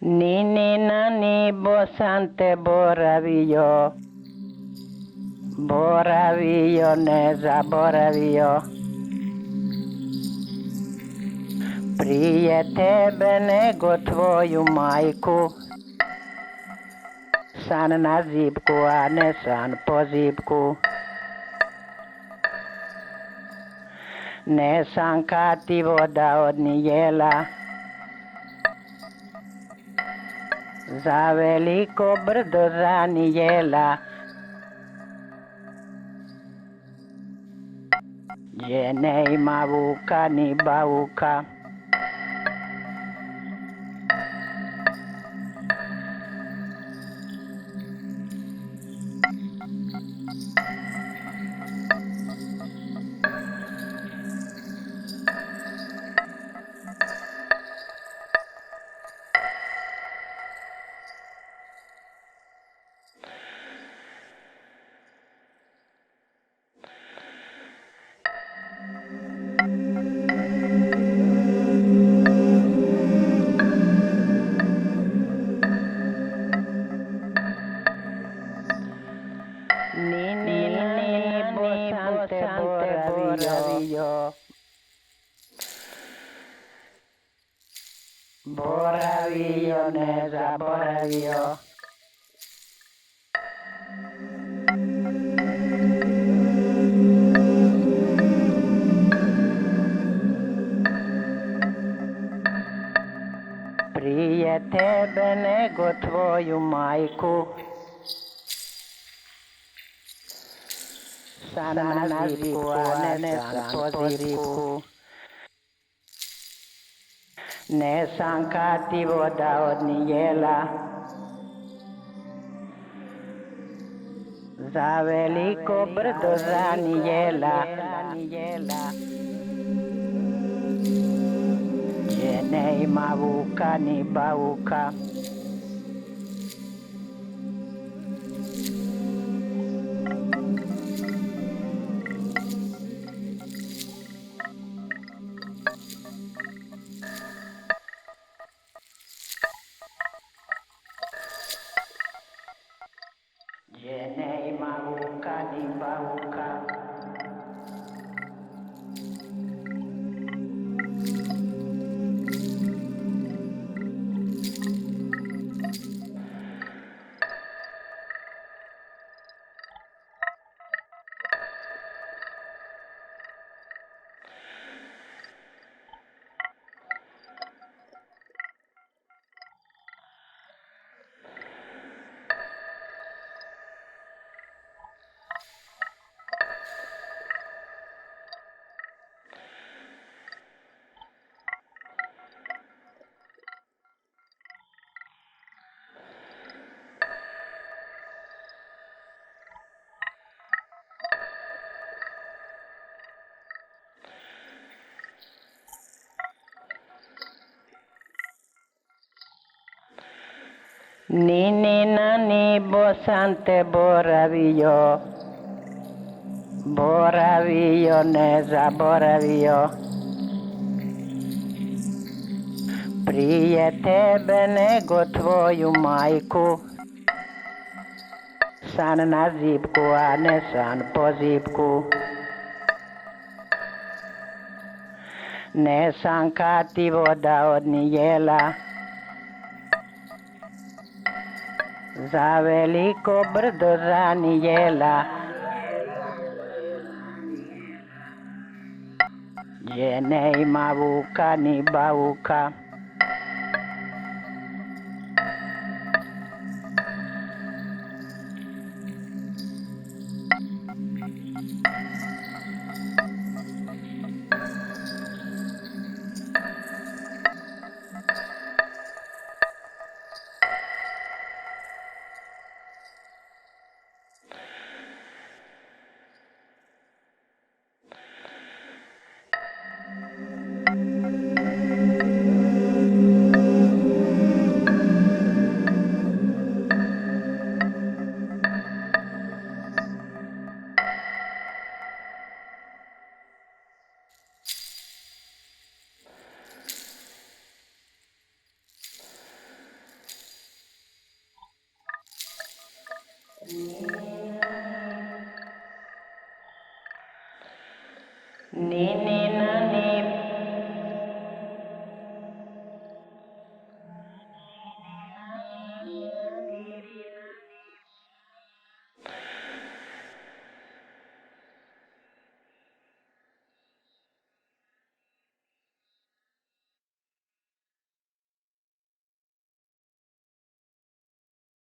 Nini nani bosante boravio ne zaboravio. Prije tebe nego tvoju majku, san na zipku, a ne san po zipku. Ne san kad ti voda odnijela za veliko brdo zanijela, gdje ne ima vuka ni bavuka. Nini bosante boravio ne zaboravio. Prije tebe nego tvoju majku, san na zipku, a ne san po zipku. Ne san kad ti voda odnijela za veliko brdo zanijela, gdje ne ima vuka ni bavuka. Gdje ne ima vuka ni bavuka. Nini nani bosante boravio ne zaboravio. Prije tebe nego tvoju majku, san na zipku, a ne san po zipku. Ne san kad ti voda odnijela za veliko brdo zanijela, gdje ne ima vuka ni bavuka. นิ